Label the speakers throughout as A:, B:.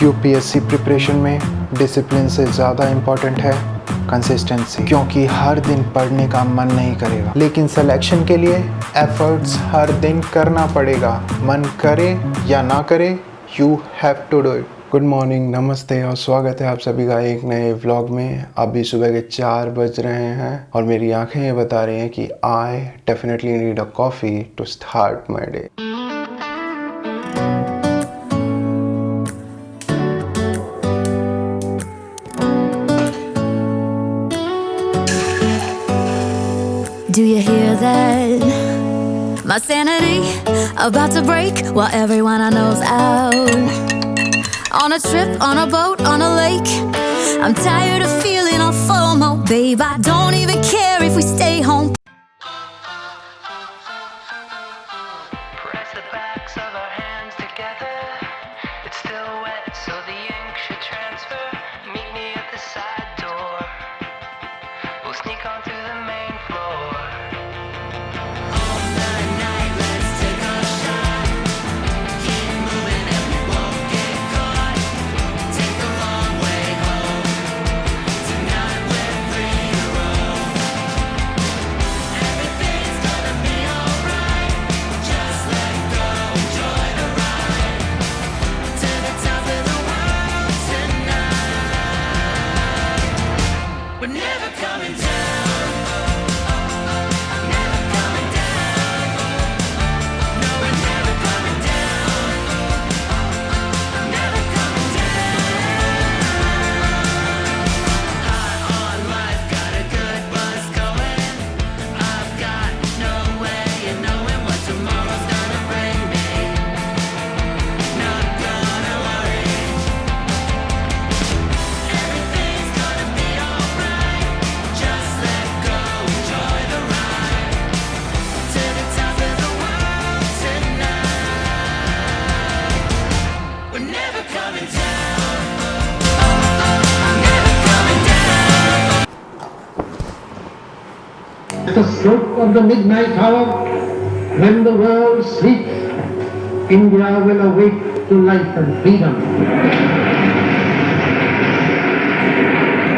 A: UPSC preparation में discipline से ज़्यादा इम्पॉर्टेंट है कंसिस्टेंसी, क्योंकि हर दिन पढ़ने का मन नहीं करेगा, लेकिन सिलेक्शन के लिए एफर्ट्स हर दिन करना पड़ेगा। मन करे या ना करे, you have to do it. Good morning, नमस्ते और स्वागत है आप सभी का एक नए व्लॉग में। अभी सुबह के 4 बज रहे हैं और मेरी आंखें ये बता रही हैं कि I definitely need a coffee to start my day.
B: Do you hear that? My sanity about to break while everyone I know's out. On a trip, on a boat, on a lake. I'm tired of feeling all FOMO, babe. I don't even care if we stay home.
C: Press the backs of our hands together. It's still wet, so the ink should transfer. Meet me at the side door. We'll sneak onto the main floor. We're never coming down. Never coming down. No, we're never coming down. Never coming down. High on life, got a good buzz going. I've got no way of knowing what tomorrow's gonna bring me. Not gonna worry. Everything's gonna be alright. Just let go, enjoy the ride to the top of the world tonight. We're never coming down. Never coming down.
D: At the stroke of the midnight hour, when the world sleeps, India will awake to life and freedom.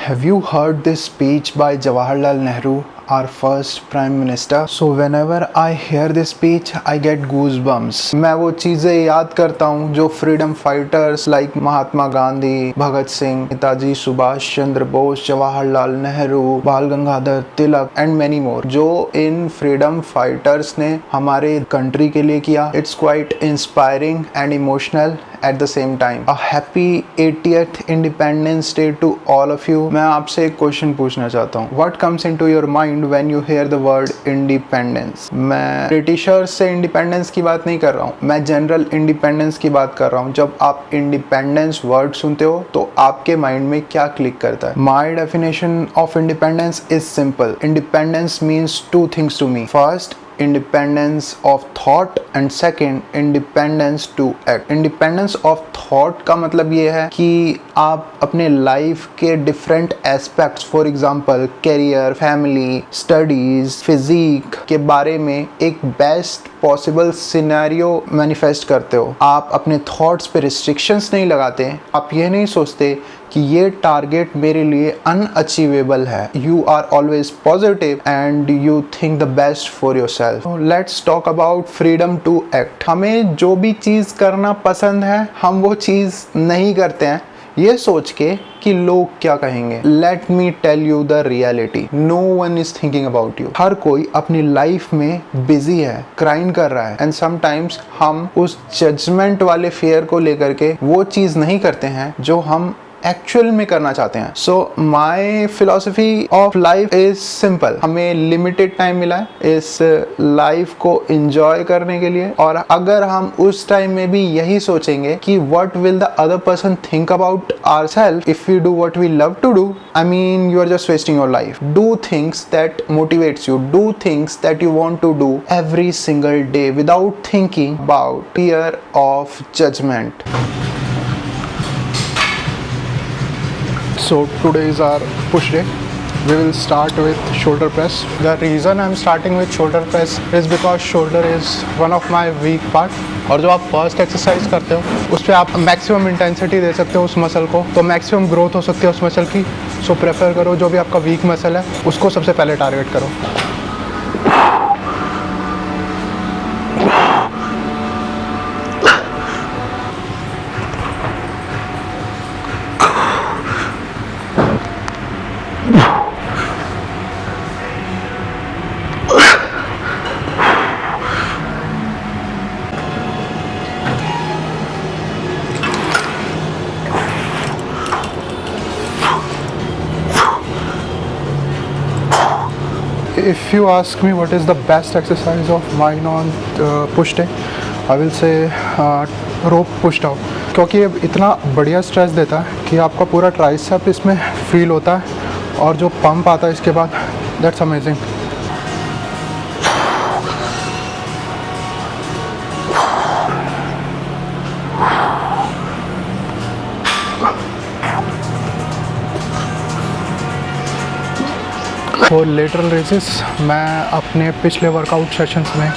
A: Have you heard this speech by Jawaharlal Nehru, our first Prime Minister? So whenever I hear this speech, I get goosebumps. मैं वो चीज़ें याद करता हूँ जो freedom fighters like Mahatma Gandhi, Bhagat Singh, Netaji Subhash Chandra Bose, Jawaharlal Nehru, बाल Gangadhar Tilak and many more, जो इन freedom fighters ने हमारे कंट्री के लिए किया। It's quite inspiring and emotional at the same time. A happy 80th Independence Day to all of you. मैं आपसे एक क्वेश्चन पूछना चाहता हूँ. What comes into your mind when you hear the word independence? मैं ब्रिटिशर्स से independence की बात नहीं कर रहा हूँ, मैं जनरल इंडिपेंडेंस की बात कर रहा हूँ। जब आप इंडिपेंडेंस वर्ड सुनते हो तो आपके माइंड में क्या क्लिक करता है? My definition of independence is simple. Independence means two things to me. First, independence of thought and second independence to act. independence of thought का मतलब ये है कि आप अपने लाइफ के different aspects, for example career, family, studies, physique के बारे में एक बेस्ट पॉसिबल सिनेरियो मैनिफेस्ट करते हो। आप अपने थॉट्स पे रिस्ट्रिक्शंस नहीं लगाते, आप ये नहीं सोचते कि ये टारगेट मेरे लिए अनअचीवेबल है। You are always positive and you think the best for yourself. Let's talk about freedom to act. हमें जो भी चीज़ करना पसंद है हम वो चीज़ नहीं करते हैं ये सोच के कि लोग क्या कहेंगे। Let me tell you the reality, no one is thinking about you. हर कोई अपनी लाइफ में बिजी है, क्राइम कर रहा है एंड समटाइम्स हम उस जजमेंट वाले फेयर को लेकर के वो चीज़ नहीं करते हैं जो हम एक्चुअल में करना चाहते हैं। So my philosophy of life is simple. हमें लिमिटेड टाइम मिला है इस लाइफ को एंजॉय करने के लिए, और अगर हम उस टाइम में भी यही सोचेंगे कि what will the other person think about ourself if we do what we love to do, I mean you are just wasting your life. Do things that motivates you, do things that you want to do every single day without thinking about fear of judgement. So today is our push day. We will start with shoulder press. The reason I'm starting with shoulder press is because shoulder is one of my weak part और जो आप first exercise करते हो उस पर आप maximum intensity दे सकते हो उस मसल को, तो मैक्सिमम ग्रोथ हो सकती है उस मसल की। सो प्रेफर करो जो भी आपका वीक मसल है उसको सबसे पहले टारगेट करो। If you ask me what is the best exercise of mine on push day, I will say rope push down, क्योंकि ये इतना बढ़िया स्ट्रेस देता है कि आपका पूरा ट्राइसेप इसमें फील होता है और जो पंप आता है इसके बाद, that's amazing. For lateral raises मैं अपने पिछले वर्कआउट सेशंस में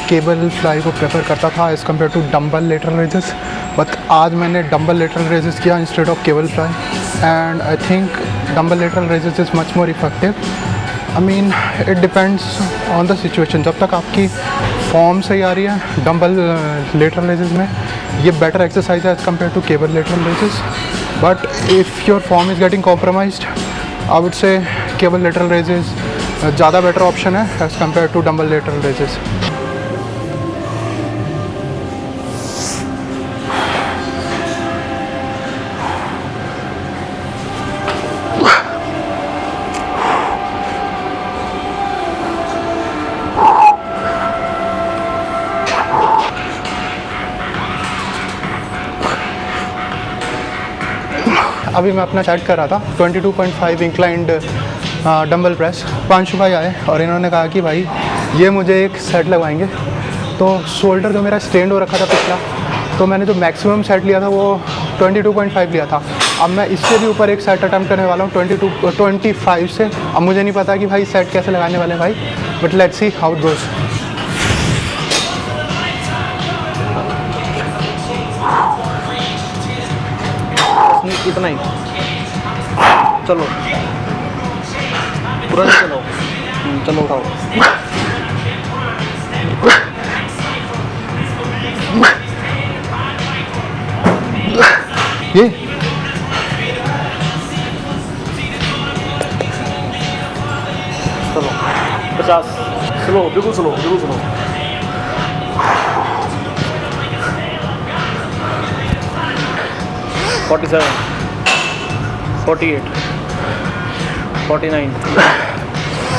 A: केबल फ्लाई को प्रेफर करता था as compared to dumbbell lateral raises, but आज मैंने डंबल लेटरल रेजेस किया instead of cable fly, and I think dumbbell lateral raises is much more effective. I mean it depends on the situation. जब तक आपकी form सही आ रही है dumbbell lateral raises में, ये बेटर एक्सरसाइज है as compared to cable lateral raises, but if your form is getting compromised, I would say cable lateral raises ज़्यादा बेटर ऑप्शन है as compared to dumbbell lateral raises. अभी मैं अपना check कर रहा था 22.5 इंक्लाइंड डंबल प्रेस। पांशु भाई आए और इन्होंने कहा कि भाई ये मुझे एक सेट लगवाएंगे, तो शोल्डर जो मेरा स्ट्रेंड हो रखा था पिछला, तो मैंने जो मैक्सिमम सेट लिया था वो 22.5 लिया था। अब मैं इससे भी ऊपर एक सेट अटैम्प्ट करने वाला हूँ 25 से। अब मुझे नहीं पता कि भाई सेट कैसे लगाने वाले हैं भाई, but let's see how it goes.
E: इतना ही चलो, पूरा नहीं चलो, चलो उठाओ।
A: ये
E: चलो 50, स्लो, बिल्कुल स्लो, बिल्कुल स्लो। $47, $48, $49,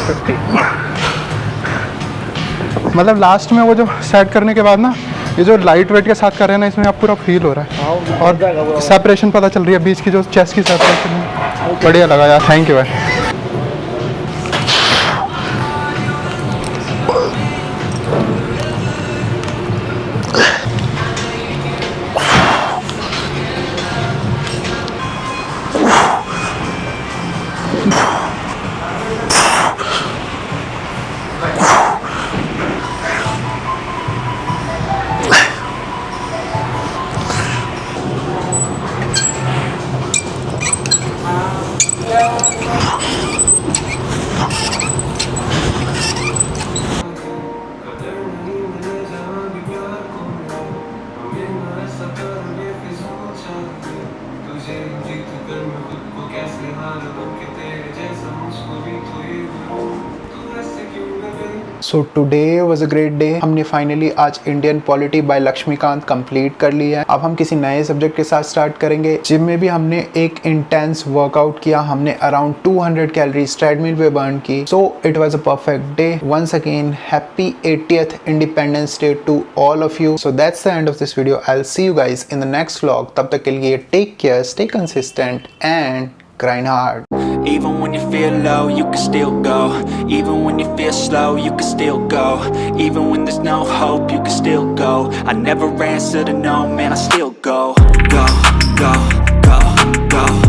E: $50।
A: मतलब लास्ट में वो जो सेट करने के बाद ना, ये जो लाइट वेट के साथ कर रहे हैं ना, इसमें आप पूरा फील हो रहा है और सेपरेशन पता चल रही है बीच की, जो चेस्ट की सेपरेशन है। बढ़िया लगा यार, थैंक यू भाई। So today was a great day. हमने फाइनली आज Indian polity by Laxmikanth complete कर ली है। अब हम किसी नए सब्जेक्ट के साथ स्टार्ट करेंगे। जिम में भी हमने एक इंटेंस वर्कआउट किया। हमने अराउंड 200 कैलोरीज ट्रेडमिल पे बर्न की। So it was a perfect day. Once again happy 80th independence day to all of you. So that's the end of this video. I will see you guys in the next vlog. तब तक के लिए take care, stay consistent and grind hard.
F: Even when you feel low, you can still go. Even when you feel slow, you can still go. Even when there's no hope, you can still go. I never answer to no, man, I still go. Go, go, go, go.